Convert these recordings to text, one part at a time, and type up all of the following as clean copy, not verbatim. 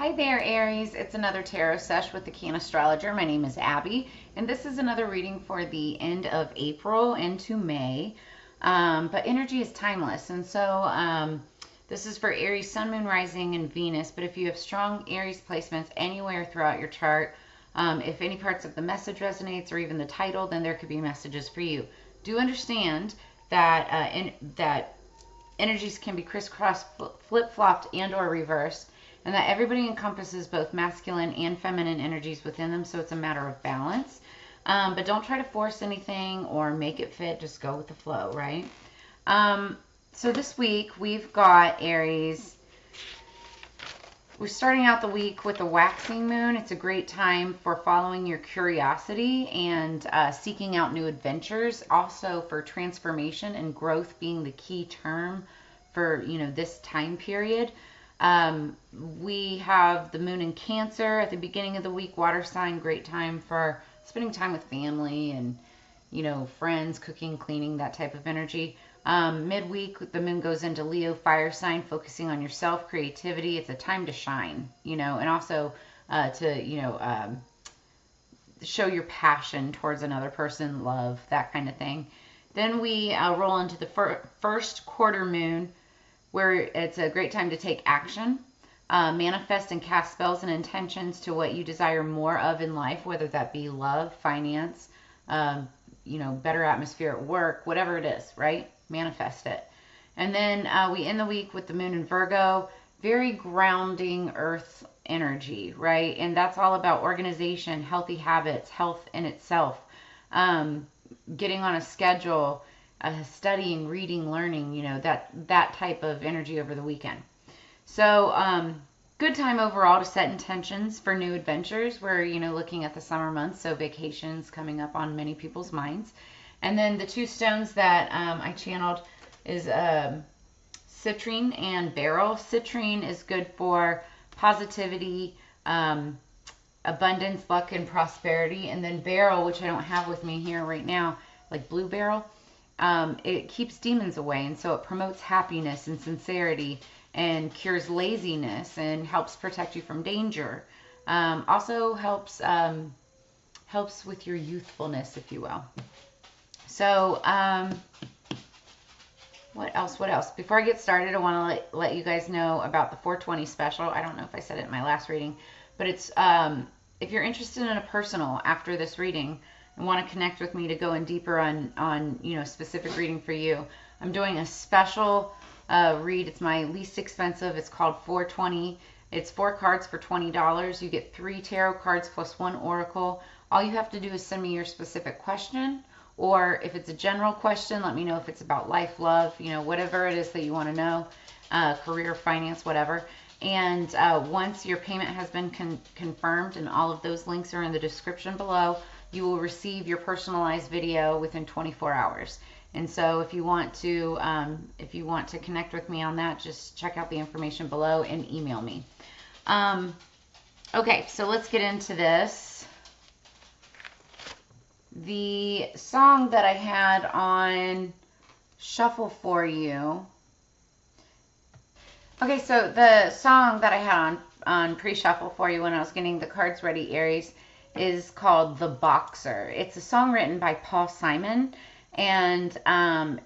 Hi there, Aries. It's another tarot sesh with the Cannastrologer. My name is Abby, and this is another reading for the end of April into May. But energy is timeless, and so this is for Aries, Sun, Moon, Rising, and Venus. But if you have strong Aries placements anywhere throughout your chart, if any parts of the message resonates or even the title, then there could be messages for you. Do understand that that energies can be crisscrossed, flip-flopped, and or reversed, and that everybody encompasses both masculine and feminine energies within them, so it's a matter of balance. But don't try to force anything or make it fit. Just go with the flow, right? So this week we've got Aries. We're starting out the week with a waxing moon. It's a great time for following your curiosity and seeking out new adventures. Also for transformation and growth being the key term for, this time period. We have the moon in Cancer at the beginning of the week, water sign, great time for spending time with family and, friends, cooking, cleaning, that type of energy. Midweek, the moon goes into Leo, fire sign, focusing on yourself, creativity. It's a time to shine, and also to, show your passion towards another person, love, that kind of thing. Then we roll into the first quarter moon, where it's a great time to take action, manifest and cast spells and intentions to what you desire more of in life, whether that be love, finance, better atmosphere at work, whatever it is, right? Manifest it. And then we end the week with the moon in Virgo, very grounding earth energy, right? And that's all about organization, healthy habits, health in itself, getting on a schedule, studying, reading, learning, that type of energy over the weekend. So good time overall to set intentions for new adventures. We're, looking at the summer months, so vacations coming up on many people's minds. And then the two stones that I channeled is citrine and beryl. Citrine is good for positivity, abundance, luck, and prosperity. And then beryl, which I don't have with me here right now, like blue beryl, it keeps demons away, and so it promotes happiness and sincerity and cures laziness and helps protect you from danger. Also helps with your youthfulness, if you will. So what else? Before I get started, I want to let you guys know about the 420 special. I don't know if I said it in my last reading, but it's if you're interested in a personal after this reading and want to connect with me to go in deeper on specific reading for you, I'm doing a special read. It's my least expensive. It's called 420. It's 4 cards for $20. You get 3 tarot cards plus 1 oracle. All you have to do is send me your specific question, or if it's a general question, let me know if it's about life, love, whatever it is that you want to know, career, finance, whatever. And once your payment has been confirmed, and all of those links are in the description below, you will receive your personalized video within 24 hours. And so if you want to connect with me on that, just check out the information below and email me. Okay, so let's get into this. The song that I had on shuffle for you. Okay, so the song that I had on pre-shuffle for you when I was getting the cards ready, Aries, is called The Boxer. It's a song written by Paul Simon, and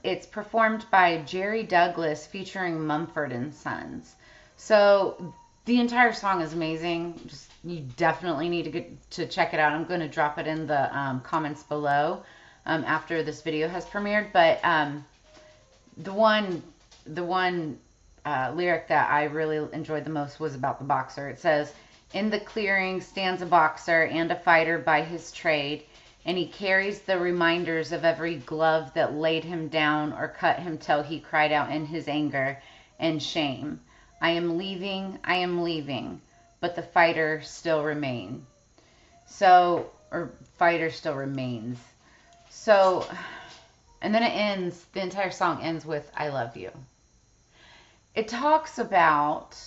it's performed by Jerry Douglas featuring Mumford & Sons. So the entire song is amazing. You definitely need to check it out. I'm going to drop it in the comments below after this video has premiered. But the one lyric that I really enjoyed the most was about the boxer. It says, "In the clearing stands a boxer and a fighter by his trade, and he carries the reminders of every glove that laid him down or cut him till he cried out in his anger and shame, I am leaving, but the fighter still remains." So, or fighter still remains. So, and then the entire song ends with, "I love you." It talks about,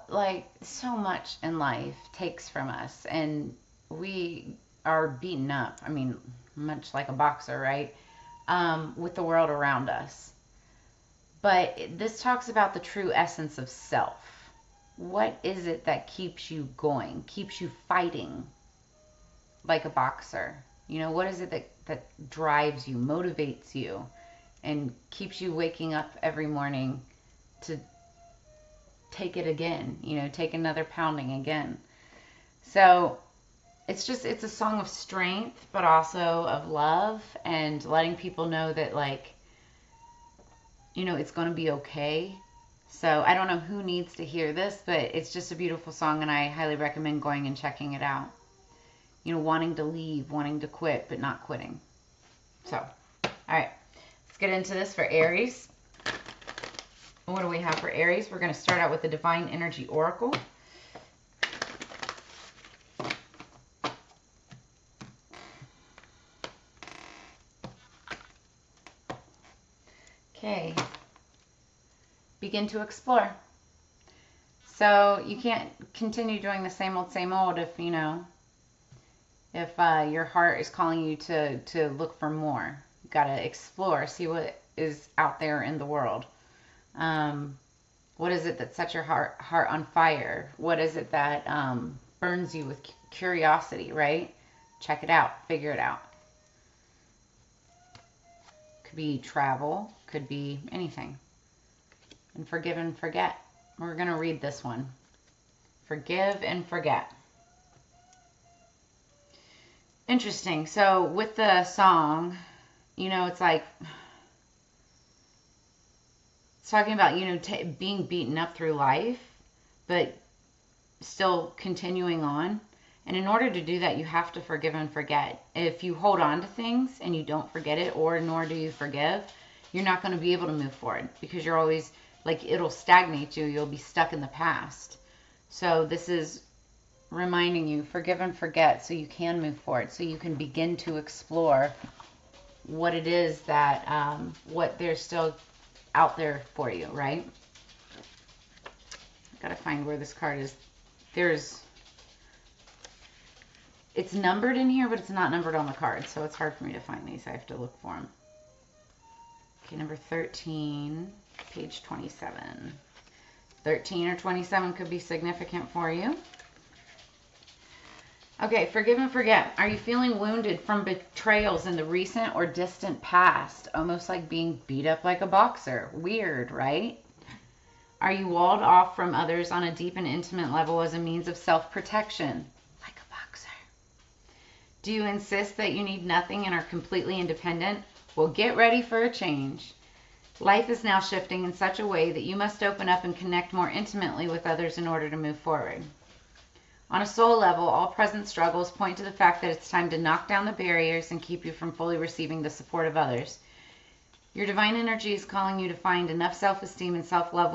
like so much in life takes from us, and we are beaten up. I mean, much like a boxer, right? With the world around us. But this talks about the true essence of self. What is it that keeps you going, keeps you fighting like a boxer? You know, what is it that drives you, motivates you, and keeps you waking up every morning to take it again, you know, take another pounding again. So it's a song of strength, but also of love, and letting people know that, like, you know, it's going to be okay. So I don't know who needs to hear this, but it's just a beautiful song, and I highly recommend going and checking it out. You know, wanting to leave, wanting to quit, but not quitting. So, all right, let's get into this for Aries. What do we have for Aries? We're going to start out with the Divine Energy Oracle. Okay. Begin to explore. So you can't continue doing the same old if, you know, if your heart is calling you to look for more. You got to explore, see what is out there in the world. What is it that sets your heart on fire? What is it that burns you with curiosity, right? Check it out. Figure it out. Could be travel. Could be anything. And forgive and forget. We're going to read this one. Forgive and forget. Interesting. So with the song, you know, it's like, it's talking about, you know, being beaten up through life, but still continuing on. And in order to do that, you have to forgive and forget. If you hold on to things and you don't forget it, or nor do you forgive, you're not going to be able to move forward, because you're always, like, it'll stagnate you. You'll be stuck in the past. So this is reminding you, forgive and forget, so you can move forward, so you can begin to explore what it is that, what there's still out there for you, right? I've got to find where this card is. It's numbered in here, but it's not numbered on the card, so it's hard for me to find these. I have to look for them. Okay, number 13, page 27. 13 or 27 could be significant for you. Okay, forgive and forget. Are you feeling wounded from betrayals in the recent or distant past? Almost like being beat up like a boxer. Weird, right? Are you walled off from others on a deep and intimate level as a means of self-protection? Like a boxer. Do you insist that you need nothing and are completely independent? Well, get ready for a change. Life is now shifting in such a way that you must open up and connect more intimately with others in order to move forward. On a soul level, all present struggles point to the fact that it's time to knock down the barriers and keep you from fully receiving the support of others. Your divine energy is calling you to find enough self-esteem and self-love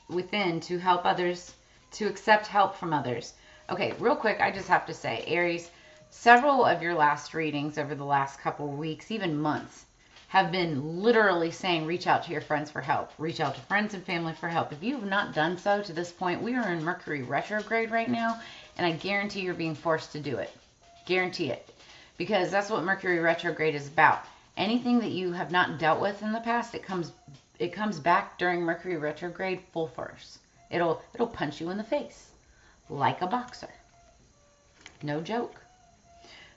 within to help others, to accept help from others. Okay, real quick, I just have to say, Aries, several of your last readings over the last couple of weeks, even months, have been literally saying, reach out to your friends for help. Reach out to friends and family for help. If you have not done so to this point, we are in Mercury retrograde right now, and I guarantee you're being forced to do it. Guarantee it. Because that's what Mercury retrograde is about. Anything that you have not dealt with in the past, it comes back during Mercury retrograde full force. It'll punch you in the face like a boxer. No joke.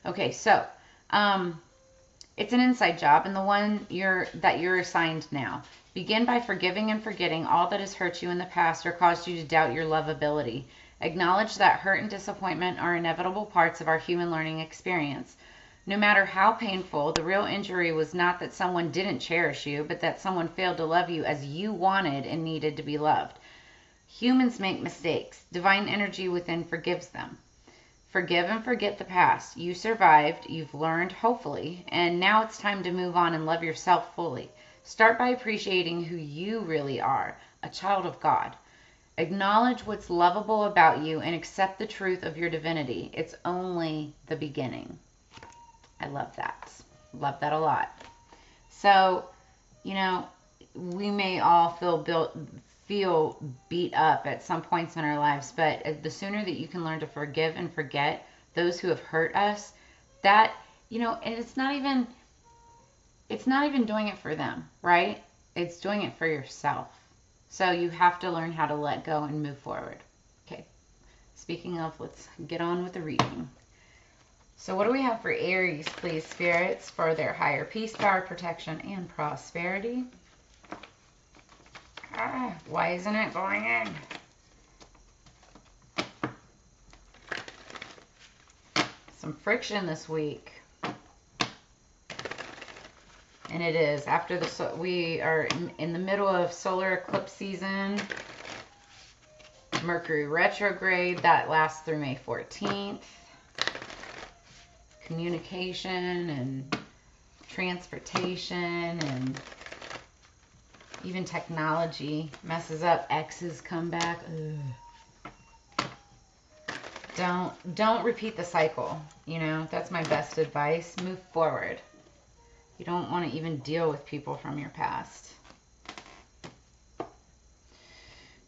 Okay, so it's an inside job, and the one that you're assigned now. Begin by forgiving and forgetting all that has hurt you in the past or caused you to doubt your lovability. Acknowledge that hurt and disappointment are inevitable parts of our human learning experience. No matter how painful, the real injury was not that someone didn't cherish you, but that someone failed to love you as you wanted and needed to be loved. Humans make mistakes. Divine energy within forgives them. Forgive and forget the past. You survived, you've learned, hopefully, and now it's time to move on and love yourself fully. Start by appreciating who you really are, a child of God. Acknowledge what's lovable about you and accept the truth of your divinity. It's only the beginning. I love that. Love that a lot. So, you know, we may all feel beat up at some points in our lives, but the sooner that you can learn to forgive and forget those who have hurt us, that, you know, and it's not even doing it for them, right? It's doing it for yourself. So you have to learn how to let go and move forward. Okay. Speaking of, let's get on with the reading. So what do we have for Aries, please, spirits, for their higher peace, power, protection, and prosperity? Why isn't it going in? Some friction this week. And it is after we are in the middle of solar eclipse season. Mercury retrograde, that lasts through May 14th. Communication and transportation and even technology messes up. Exes come back. Ugh. Don't repeat the cycle. You know, that's my best advice. Move forward. You don't want to even deal with people from your past.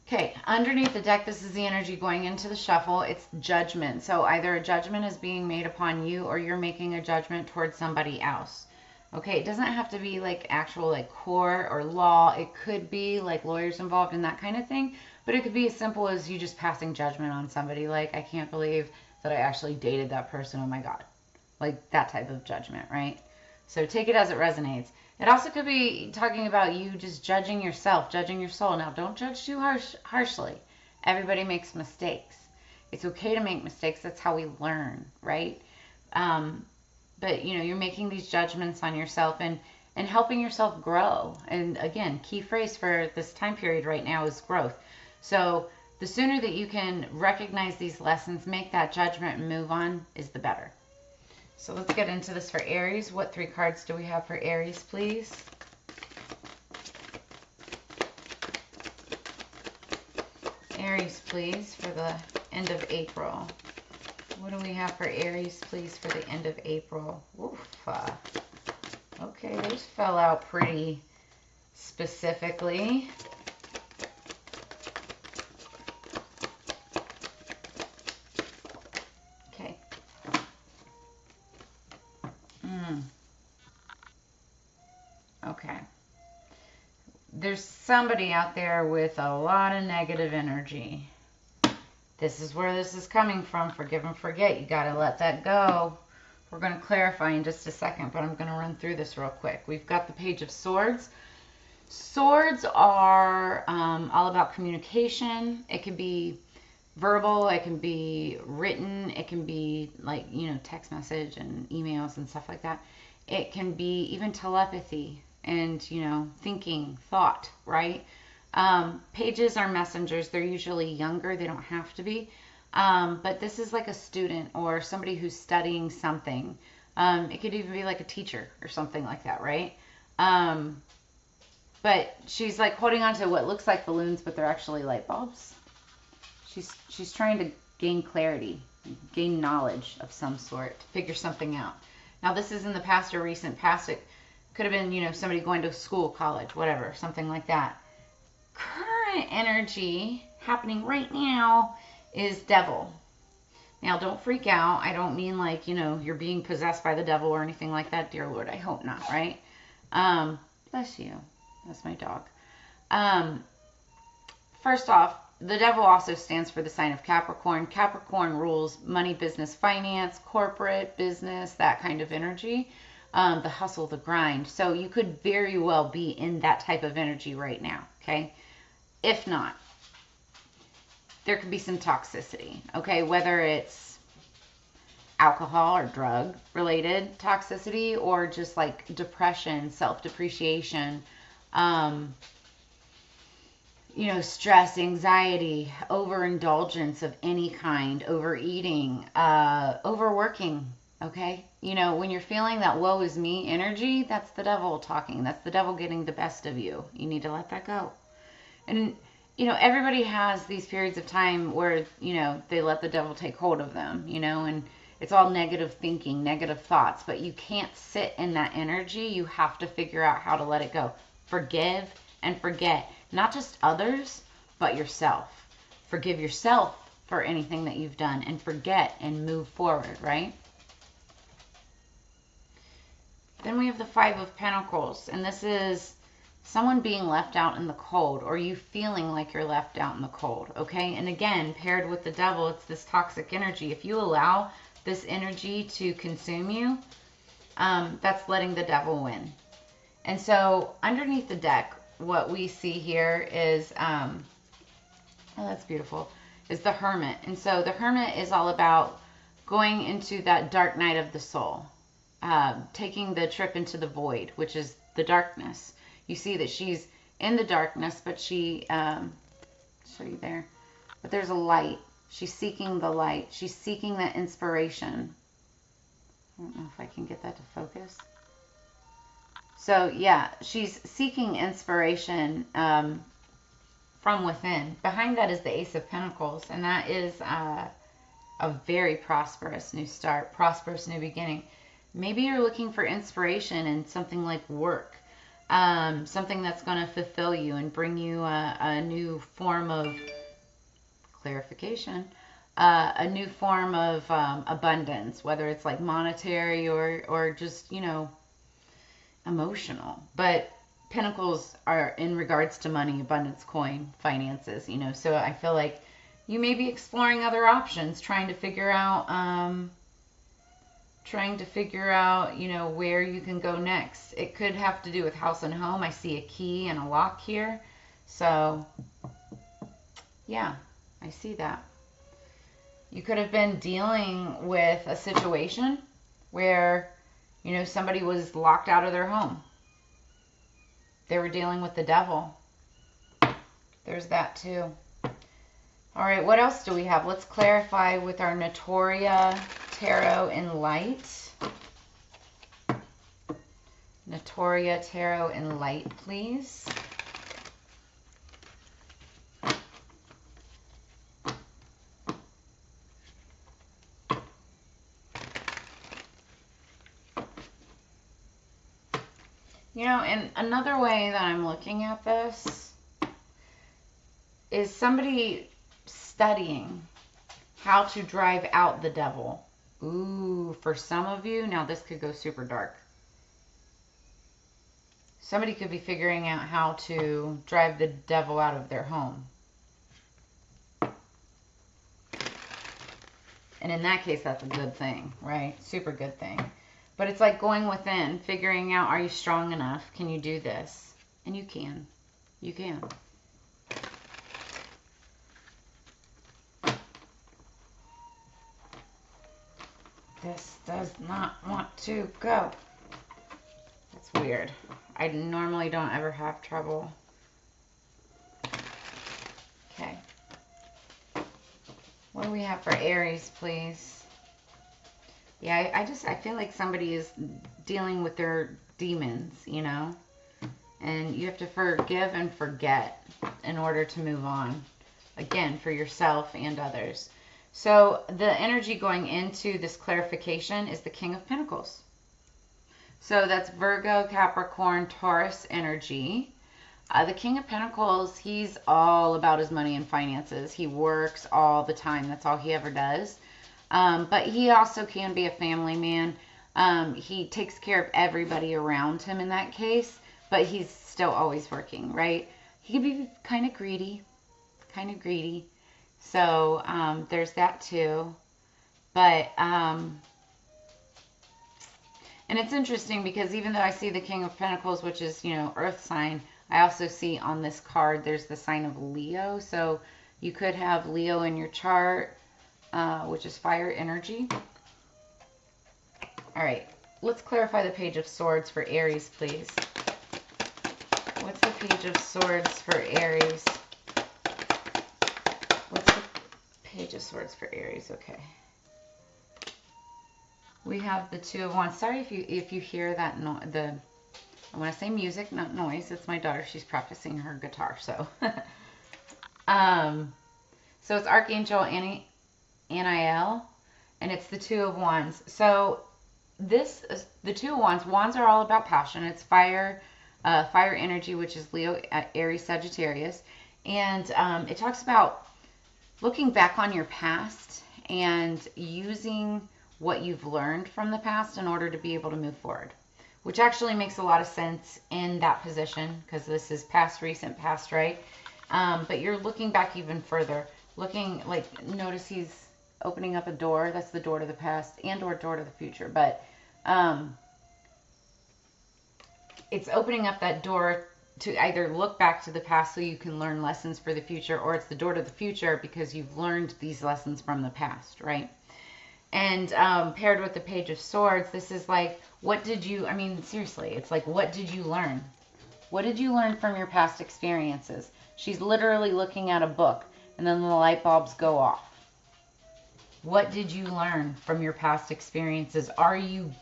Okay, underneath the deck, this is the energy going into the shuffle. It's judgment. So either a judgment is being made upon you or you're making a judgment towards somebody else. Okay, it doesn't have to be like actual like court or law. It could be like lawyers involved in that kind of thing. But it could be as simple as you just passing judgment on somebody. Like, I can't believe that I actually dated that person. Oh my God. Like that type of judgment, right? So take it as it resonates. It also could be talking about you just judging yourself, judging your soul. Now, don't judge too harshly. Everybody makes mistakes. It's okay to make mistakes. That's how we learn, right? But, you know, you're making these judgments on yourself and helping yourself grow. And again, key phrase for this time period right now is growth. So the sooner that you can recognize these lessons, make that judgment and move on is the better. So let's get into this for Aries. What 3 cards do we have for Aries, please? Aries, please, for the end of April. What do we have for Aries, please, for the end of April? Oof. Okay, those fell out pretty specifically. Okay. There's somebody out there with a lot of negative energy. This is where this is coming from. Forgive and forget. You got to let that go. We're going to clarify in just a second, but I'm going to run through this real quick. We've got the Page of Swords. Swords are all about communication. It can be verbal. It can be written. It can be like, you know, text message and emails and stuff like that. It can be even telepathy and, you know, thinking, thought, right? Pages are messengers. They're usually younger. They don't have to be. But this is like a student or somebody who's studying something. It could even be like a teacher or something like that, right? But she's like holding on to what looks like balloons, but they're actually light bulbs. She's trying to gain clarity, gain knowledge of some sort, figure something out. Now, this is in the past or recent past. It could have been, you know, somebody going to school, college, whatever, something like that. Current energy happening right now is devil. Now, don't freak out. I don't mean like, you know, you're being possessed by the devil or anything like that. Dear Lord, I hope not, right? Bless you. That's my dog. First off, the devil also stands for the sign of Capricorn. Capricorn rules money, business, finance, corporate, business, that kind of energy. The hustle, the grind. So you could very well be in that type of energy right now, okay? If not, there could be some toxicity, okay? Whether it's alcohol or drug related toxicity or just like depression, self-depreciation, you know, stress, anxiety, overindulgence of any kind, overeating, overworking, okay? You know, when you're feeling that woe is me energy, that's the devil talking. That's the devil getting the best of you. You need to let that go. And, you know, everybody has these periods of time where, you know, they let the devil take hold of them, you know, and it's all negative thinking, negative thoughts, but you can't sit in that energy. You have to figure out how to let it go. Forgive and forget. Not just others, but yourself. Forgive yourself for anything that you've done and forget and move forward, right? Then we have the 5 of Pentacles, and this is someone being left out in the cold, or you feeling like you're left out in the cold, okay? And again, paired with the devil, it's this toxic energy. If you allow this energy to consume you, that's letting the devil win. And so underneath the deck, what we see here is, oh, that's beautiful, is the Hermit. And so the Hermit is all about going into that dark night of the soul, taking the trip into the void, which is the darkness. You see that she's in the darkness, but she, show you there, but there's a light. She's seeking the light. She's seeking that inspiration. I don't know if I can get that to focus. So yeah, she's seeking inspiration from within. Behind that is the Ace of Pentacles, and that is a very prosperous new start, prosperous new beginning. Maybe you're looking for inspiration in something like work, something that's going to fulfill you and bring you a new form of clarification, a new form of abundance, whether it's like monetary or just, you know, emotional. But pentacles are in regards to money, abundance, coin, finances, you know. So I feel like you may be exploring other options, trying to figure out, you know, where you can go next. It could have to do with house and home. I see a key and a lock here. So yeah, I see that. You could have been dealing with a situation where, you know, somebody was locked out of their home. They were dealing with the devil. There's that too. All right, what else do we have? Let's clarify with our Notoria Tarot in Light. Notoria Tarot in Light, please. You know, and another way that I'm looking at this is somebody studying how to drive out the devil. Ooh, for some of you, now this could go super dark. Somebody could be figuring out how to drive the devil out of their home. And in that case, that's a good thing, right? Super good thing. But it's like going within, figuring out, are you strong enough? Can you do this? And you can. You can. This does not want to go. That's weird. I normally don't ever have trouble. Okay. What do we have for Aries, please? Yeah, I feel like somebody is dealing with their demons, you know? And you have to forgive and forget in order to move on. Again, for yourself and others. So the energy going into this clarification is the King of Pentacles. So that's Virgo, Capricorn, Taurus energy. The King of Pentacles, he's all about his money and finances. He works all the time. That's all he ever does. But he also can be a family man. He takes care of everybody around him in that case, but he's still always working, right? He can be kind of greedy. So there's that too. But, and it's interesting because even though I see the King of Pentacles, which is, you know, earth sign, I also see on this card there's the sign of Leo. So you could have Leo in your chart, which is fire energy. All right, let's clarify the Page of Swords for Aries, please. What's the Page of Swords for Aries? What's the Page of Swords for Aries? Okay. We have the Two of Wands. Sorry if you hear that I want to say music, not noise. It's my daughter. She's practicing her guitar. So, so it's Archangel Aniel, and it's the Two of Wands. So this is the Two of Wands. Wands are all about passion. It's fire energy, which is Leo, Aries, Sagittarius, and it talks about looking back on your past and using what you've learned from the past in order to be able to move forward. which actually makes a lot of sense in that position because this is past, recent, past, right? But you're looking back even further. Looking, like, notice he's opening up a door. That's the door to the past and or door to the future. But it's opening up that door to either look back to the past so you can learn lessons for the future, or it's the door to the future because you've learned these lessons from the past, right? And paired with the Page of Swords, this is like, what did you, I mean, seriously, it's like, what did you learn? What did you learn from your past experiences? She's literally looking at a book, and then the light bulbs go off. What did you learn from your past experiences? Are you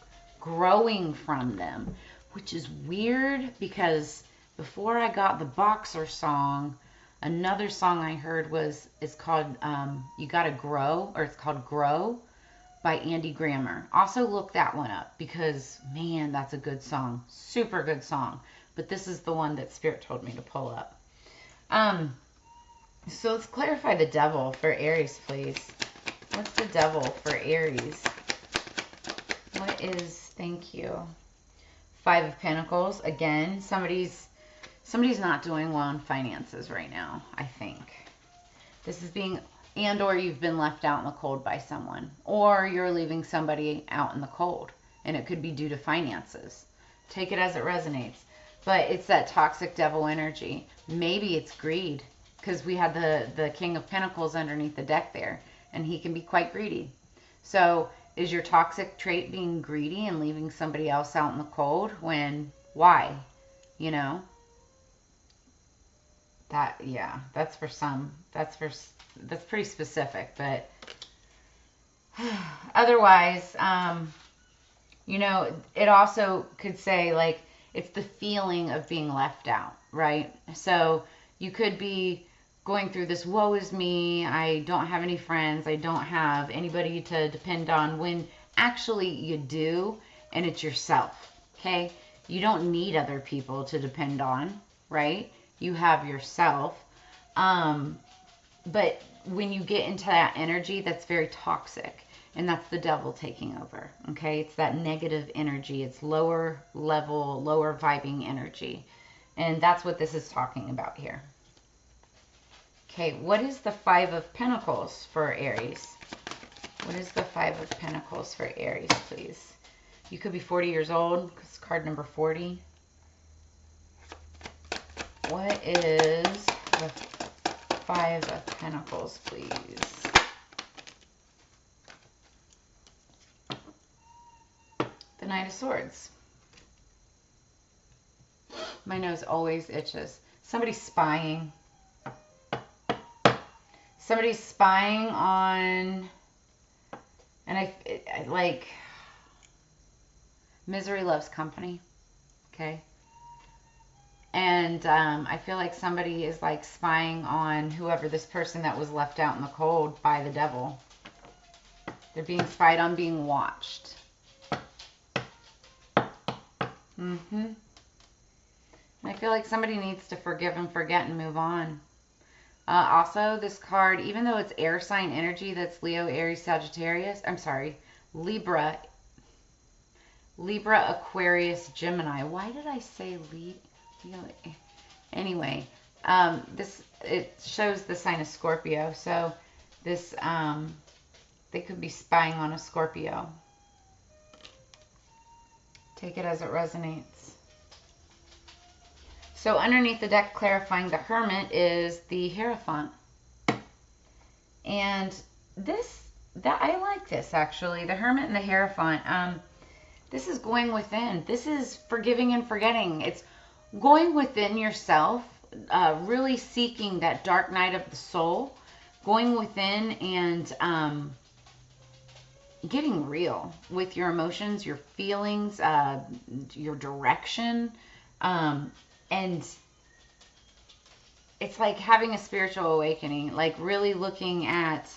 growing from them? Which is weird because before I got the Boxer song, another song I heard is called You Gotta Grow, or it's called Grow by Andy Grammer. Also look that one up because, man, that's a good song. Super good song. But this is the one that Spirit told me to pull up. So let's clarify the devil for Aries, please. What's the devil for Aries? What is, thank you. Five of Pentacles. Again, somebody's not doing well in finances right now, I think. This is being, and or you've been left out in the cold by someone, or you're leaving somebody out in the cold, and it could be due to finances. Take it as it resonates. But it's that toxic devil energy. Maybe it's greed, because we had the King of Pentacles underneath the deck there, and he can be quite greedy. So is your toxic trait being greedy and leaving somebody else out in the cold when, why? You know? That, yeah, that's for some. That's pretty specific, but otherwise, you know, it also could say, like, it's the feeling of being left out, right? So you could be going through this, woe is me, I don't have any friends, I don't have anybody to depend on, when actually you do, and it's yourself, okay? You don't need other people to depend on, right? You have yourself. But when you get into that energy, that's very toxic. And that's the devil taking over, okay? It's that negative energy. It's lower level, lower vibing energy. And that's what this is talking about here. Okay, what is the Five of Pentacles for Aries? What is the Five of Pentacles for Aries, please? You could be 40 years old, because card number 40. What is the Five of Pentacles, please? The Knight of Swords. My nose always itches. Somebody's spying. Somebody's spying on, and I like, misery loves company, okay? And I feel like somebody is like spying on whoever this person that was left out in the cold by the devil. They're being spied on, being watched. And I feel like somebody needs to forgive and forget and move on. Also, this card, even though it's air sign energy, that's Leo, Aries, Sagittarius, I'm sorry, Libra, Aquarius, Gemini. Why did I say Leo? Anyway, it shows the sign of Scorpio. So this, they could be spying on a Scorpio. Take it as it resonates. So underneath the deck, clarifying the Hermit, is the Hierophant. And I like this, actually. The Hermit and the Hierophant. This is going within. This is forgiving and forgetting. It's going within yourself, really seeking that dark night of the soul, going within and getting real with your emotions, your feelings, your direction, and it's like having a spiritual awakening, like really looking at,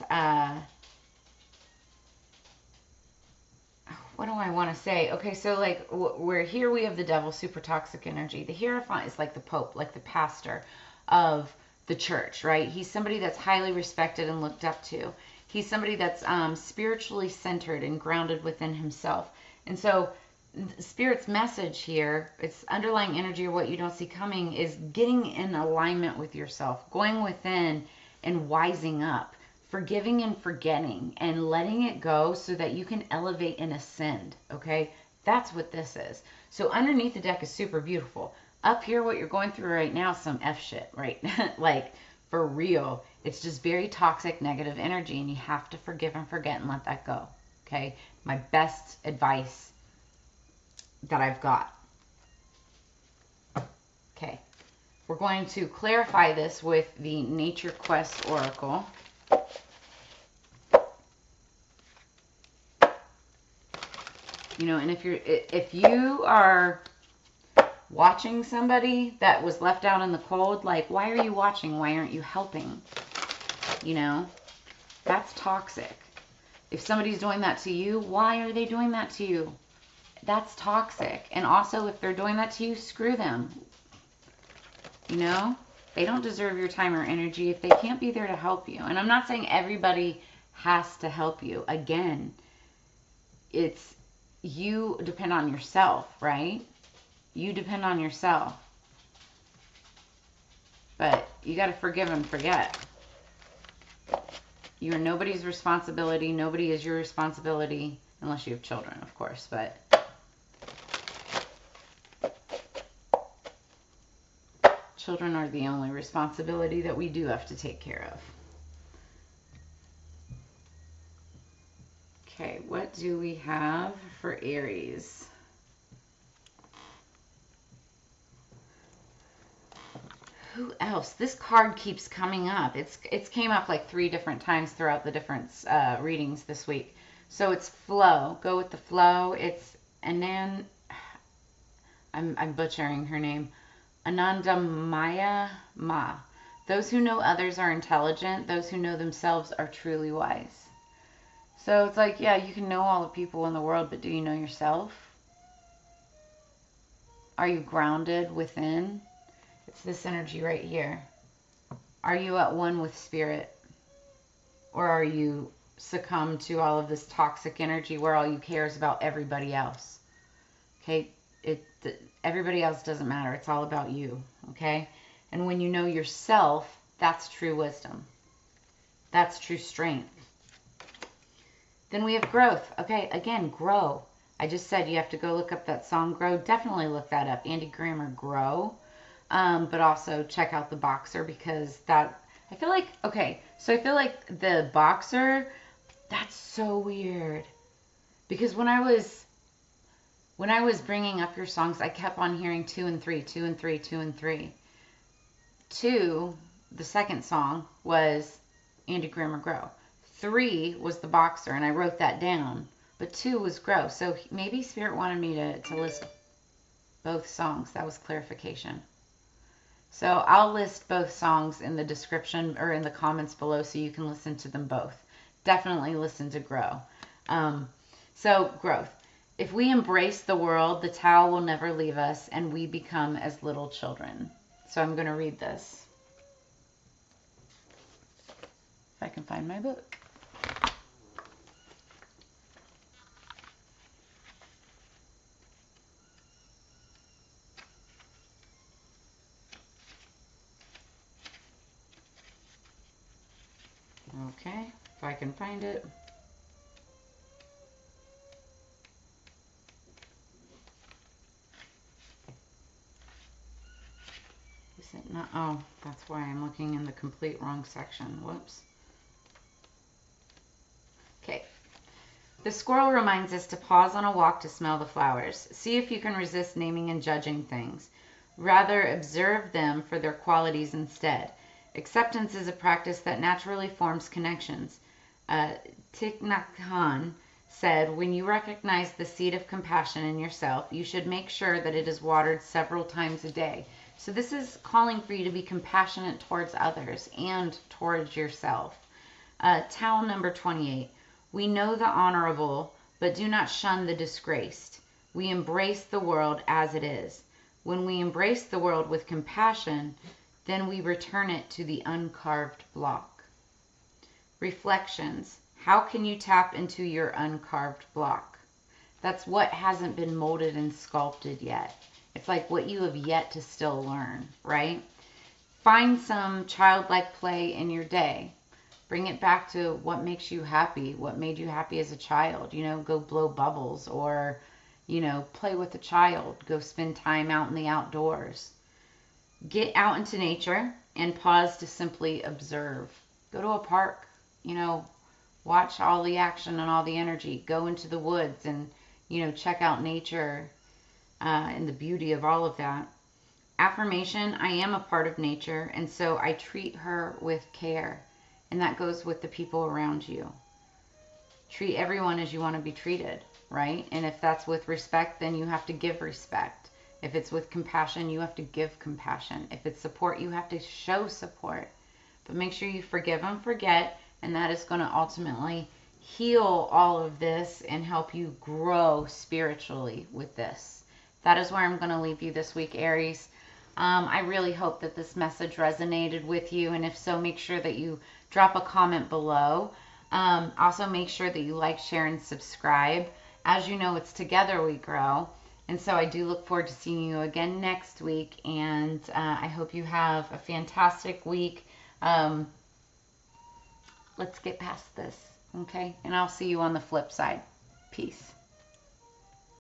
what do I want to say? Okay, so like we're here, we have the devil, super toxic energy. The Hierophant is like the Pope, like the pastor of the church, right? He's somebody that's highly respected and looked up to. He's somebody that's spiritually centered and grounded within himself. And so Spirit's message here, its underlying energy or what you don't see coming, is getting in alignment with yourself, going within and wising up, forgiving and forgetting, and letting it go so that you can elevate and ascend. Okay, that's what this is. So underneath the deck is super beautiful. Up here, what you're going through right now is some F shit, right? Like, for real. It's just very toxic, negative energy, and you have to forgive and forget and let that go. Okay, my best advice that I've got. Okay, we're going to clarify this with the Nature Quest Oracle. You know, and if you are watching somebody that was left out in the cold, like, why are you watching? Why aren't you helping? You know, that's toxic. If somebody's doing that to you, why are they doing that to you? That's toxic. And also, if they're doing that to you, screw them. You know, they don't deserve your time or energy if they can't be there to help you. And I'm not saying everybody has to help you. Again, it's you depend on yourself, right? You depend on yourself. But you got to forgive and forget. You're nobody's responsibility. Nobody is your responsibility unless you have children, of course. But children are the only responsibility that we do have to take care of. Okay, what do we have for Aries? Who else? This card keeps coming up. It's came up like 3 different times throughout the different readings this week. So it's flow. Go with the flow. It's Anan. I'm butchering her name. Anandamaya Ma. Those who know others are intelligent. Those who know themselves are truly wise. So it's like, yeah, you can know all the people in the world, but do you know yourself? Are you grounded within? It's this energy right here. Are you at one with spirit? Or are you succumbed to all of this toxic energy where all you care is about everybody else? Okay, everybody else doesn't matter. It's all about you, okay? And when you know yourself, that's true wisdom. That's true strength. Then we have growth. Okay, again, grow. I just said you have to go look up that song, Grow. Definitely look that up. Andy Grammer, Grow. But also check out the Boxer, because that, I feel like, okay, so I feel like the Boxer, that's so weird. Because when I was bringing up your songs, I kept on hearing 2 and 3, 2 and 3, 2 and 3. 2, the second song, was Andy Grammer, Grow. 3 was the Boxer, and I wrote that down. But 2 was Grow. So maybe Spirit wanted me to list both songs. That was clarification. So I'll list both songs in the description or in the comments below so you can listen to them both. Definitely listen to Grow. So growth. If we embrace the world, the Tao will never leave us, and we become as little children. So I'm going to read this. If I can find my book. Okay, if I can find it. Is it not? Oh, that's why I'm looking in the complete wrong section. Whoops. Okay. The squirrel reminds us to pause on a walk to smell the flowers. See if you can resist naming and judging things. Rather, observe them for their qualities instead. Acceptance is a practice that naturally forms connections. Thich Nhat Hanh said, when you recognize the seed of compassion in yourself, you should make sure that it is watered several times a day. So this is calling for you to be compassionate towards others and towards yourself. Tao number 28. We know the honorable, but do not shun the disgraced. We embrace the world as it is. When we embrace the world with compassion, then we return it to the uncarved block. Reflections. How can you tap into your uncarved block? That's what hasn't been molded and sculpted yet. It's like what you have yet to still learn, right? Find some childlike play in your day. Bring it back to what makes you happy, what made you happy as a child. You know, go blow bubbles or, you know, play with a child. Go spend time out in the outdoors. Get out into nature and pause to simply observe. Go to a park, you know, watch all the action and all the energy. Go into the woods and, you know, check out nature and the beauty of all of that. Affirmation, I am a part of nature, and so I treat her with care. And that goes with the people around you. Treat everyone as you want to be treated, right? And if that's with respect, then you have to give respect. If it's with compassion, you have to give compassion. If it's support, you have to show support. But make sure you forgive and forget, and that is going to ultimately heal all of this and help you grow spiritually with this. That is where I'm going to leave you this week, Aries. I really hope that this message resonated with you, and if so, make sure that you drop a comment below. Also, make sure that you like, share, and subscribe. As you know, it's together we grow, and so I do look forward to seeing you again next week, and I hope you have a fantastic week. Let's get past this, okay? And I'll see you on the flip side. Peace.